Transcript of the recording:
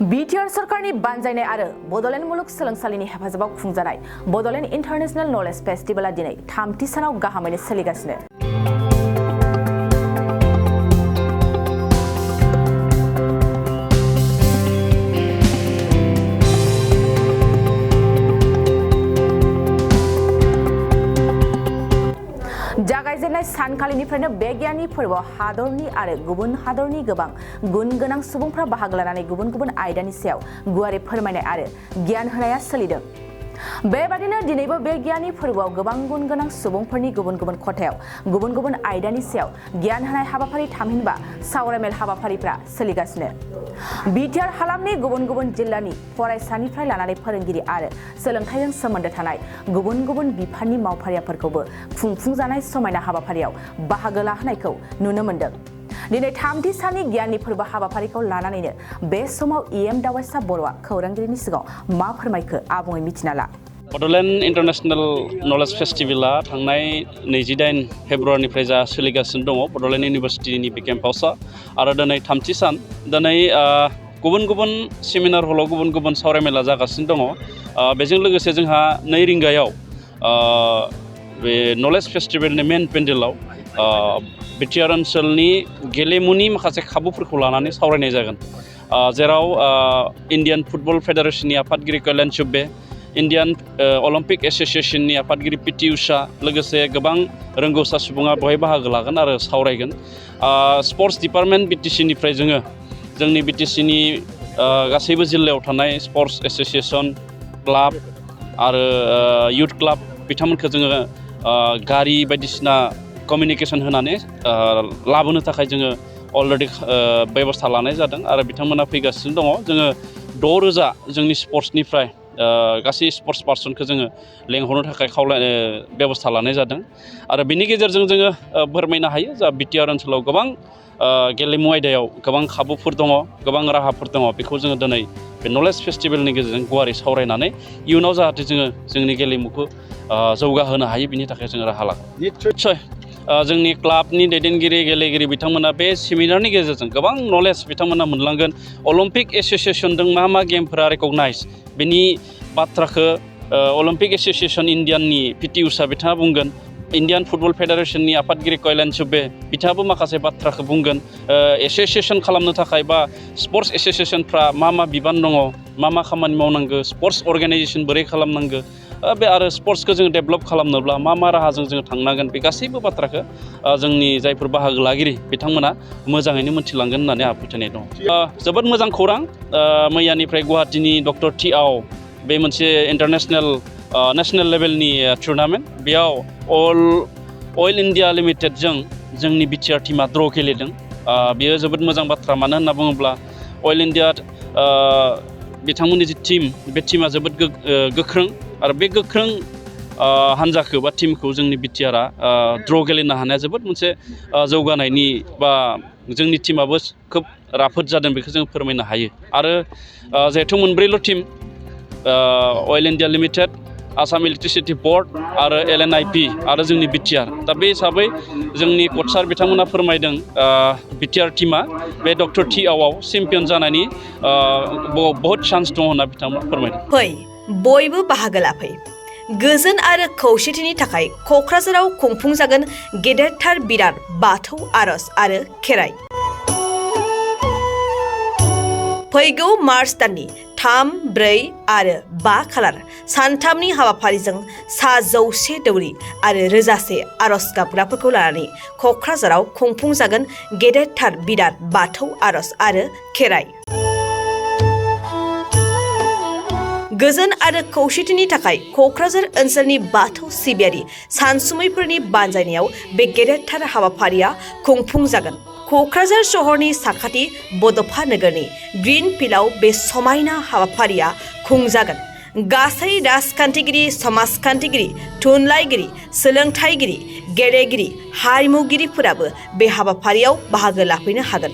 BTR सरकारनि बानजायनाय आरो बड'लेण्ड मुलुग सोलोंसालिनि हेफाजाबाव खुंजानाय बड'लेण्ड इन्टारनेशनेल नलेज फेस्टिवलआ दिनै 3थि सानाव गाहामैनो सोलिगासिनो। जागायजेननाय सानखालिनिफ्रायनो बे गियाननि फोरबोआव हादरनि आरो गुबुन हादरनि गोबां गुन गोनां सुबुंफ्रा बाहागो लानानै गुबुन गुबुन आयदानि सायाव गुवारै फोरमायनाय आरो गियान होनाया सोलिदों। बेबादिनो दिनैबो बे गियाननि फोरबोआव गोबां गुन गोनां सुबुंफोरनि गुबुन गुबुन खथायाव गुबुन गुबुन आयदानि सायाव गियान होनाय हाबाफारि थामहिनबा सावरायमेल हाबाफारिफ्रा सोलिगासिनो। बिटिआर हालामनि गुबुन गुबुन जिल्लानि फरायसानिफ्राय लानानै फोरोंगिरि आरो सोलोंथाइजों सोमोन्दो थानाय गुबुन गुबुन बिफाननि मावफारियाफोरखौबो खुंफुंजानाय समायना हाबाफारियाव बाहागो लाहोनायखौ नुनो मोन्दों। दिनै 3थि साननि गियाननि फोरबो हाबाफारिखौ लानानैनो बे समाव इएम दावाइसा बर'आ खौरांगिरिनि सिगाङाव मा फोरमायखो आबुङै मिथिना ला। बड'लेण्ड इन्टारनेशनेल नलेज फेस्टिवला थांनाय 28 फेब्रुवारिनिफ्राय जा सोलिगासिनो दङ बड'लेण्ड इउनिभारसिटिनि बिकेएमआवसा आरो दिनै 3थि सान। दिनै गुबुन गुबुन सेमिनार हलाव गुबुन गुबुन सावरायमेला जागासिनो दङ। बेजों लोगोसे जोंहा 2 रिंगायाव बे नलेज फेस्टिवलनि मेन पेन्डेलाव बिटिआर ओनसोलनि गेलेमुनि माखासे खाबुफोरखौ लानानै सावरायनाय जागोन, जेराव इण्डियान फुटबल फेडारेशननि आफादगिरि कल्याण चुब्बे, इण्डियान अलिम्पिक एस'सिएशननि आफादगिरि पिटि उषा लोगोसे गोबां रोंगौसा सुबुङा बेवहाय बाहागो लागोन आरो सावरायगोन। स्पर्ट्स डिपार्टमेन्ट बिटिसिनिफ्राय जोंनि बिटिसिनि गासैबो जिल्लायाव थानाय स्पर्ट्स एस'सिएशन क्लाब आरो युथ क्लाब बिथांमोनखौ जोङो गारि बायदिसिना कमिउनिकेशन होनानै लाबोनो थाखाय जोङो अलरेडि बेबस्था लानाय जादों आरो बिथांमोना फैगासिनो दङ। जोङो 6,000 जोंनि स्पर्ट्सनिफ्राय गासै स्पर्ट्स पार्सनखौ जोङो लेंहरनो थाखाय बेबस्था लानाय जादों आरो बिनि गेजेरजों जोङो फोरमायनो हायो जा बिटिआर ओनसोलाव गोबां गेलेमु आयदायाव गोबां खाबुफोर दङ, गोबां राहाफोर दङ। बेखौ जोङो दिनै बे नलेज फेस्टिवलनि गेजेरजों गुवारै सावरायनानै इयुनाव जाहाथे जोङो जोंनि गेलेमुखौ जौगाहोनो हायो बिनि थाखाय जोङो राहा लागोन। निस्सय जोंनि क्लाबनि दैदेनगिरि गेलेगिरि बिथांमोना बे सेमिनारनि गेजेरजों गोबां नलेज बिथांमोना मोनलांगोन। अलिम्पिक एस'सिएशनजों मा गेमफोरा रेकगनाइज बेनि बाथ्राखौ अलिम्पिक एस'सिएशन इण्डियाननि पिटि उषा बिथाङा बुंगोन। इण्डियान फुटबल फेडारेशननि आफादगिरि कल्याण चुब्बे बिथाङाबो माखासे बाथ्राखौ बुंगोन। एस'सिएशन खालामनो थाखाय बा स्पर्ट्स एस'सिएशनफ्रा मा बिबान दङ, मा खामानि मावनांगौ, स्पर्ट्स अर्गेनाइजेशन बोरै खालामनांगौ, बे आरो स्पर्ट्सखौ जोङो डेभेलप खालामनोब्ला मा राहाजों जोङो थांनांगोन, बे गासैबो बाथ्राखौ जोंनि जायफोर बाहागो लागिरि बिथांमोना मोजाङैनो मोनथिलांगोन होननानै आंहा फोथायनाय दं। जोबोद मोजां खौरां, मैयानिफ्राय गुवाहाटीनि डक्टर टिआव बे मोनसे इन्टारनेशनेल नेशनेल लेभेलनि टुर्नामेन्ट, बेयाव अइल इन्डिया लिमिटेडजों जोंनि बिटिआर टीमा ड्र' गेलेदों। बेयो जोबोद मोजां बाथ्रा, मानो होनना बुङोब्ला अइल इन्डिया बिथांमोननि जि टीम, बे टीमा जोबोद गोख्रों आरो बे गोख्रों हान्जाखौ बा टीमखौ जोंनि बिटिआरआ ड्र' गेलेनो हानाया जोबोद मोनसे जौगानायनि बा जोंनि टीमाबो खोब राफोद जादों बेखौ जों फोरमायनो हायो। आरो जिहेथु 4 team oil India limited, Assam electricity board आरो LNIP आरो जोंनि बिटिआर, दा बे हिसाबै जोंनि कचार बिथांमोना फोरमायदों बिटिआर टीमा बे डक्टर टिआव चेम्पियन जानायनि बहुत चान्स दं होनना बिथांमोना फोरमायदों। फै बयबो बाहागो लाफै। गोजोन आरो खौसेथिनि थाखाय क'क्राझाराव खुंफुंजागोन गेदेरथार बिराद बाथौ आर'ज आरो खेराइ। फैगौ मार्च दाननि 3, 4 आरो 5 खालार सानथामनि हाबाफारिजों 100 दौरि आरो रोजासे आर'ज गाबग्राफोरखौ लानानै क'क्राझाराव खुंफुंजागोन गेदेरथार बिराद बाथौ आर'ज आरो खेराइ। गोजोन आरो खौसेथिनि थाखाय क'क्राझार ओनसोलनि बाथौ सिबियारि सानसुमैफोरनि बानजायनायाव बे गेदेरथार हाबाफारिया खुंफुंजागोन। क'क्राझार शहरनि साखाथि बड'फा नोगोरनि ग्रीन फिल्डआव बे समायना हाबाफारिया खुंजागोन। गासै राजखान्थिगिरि, समाजखान्थिगिरि, थुनलाइगिरि, सोलोंथाइगिरि, गेलेगिरि, हारिमुगिरिफोराबो बे हाबाफारियाव बाहागो लाफैनो हागोन।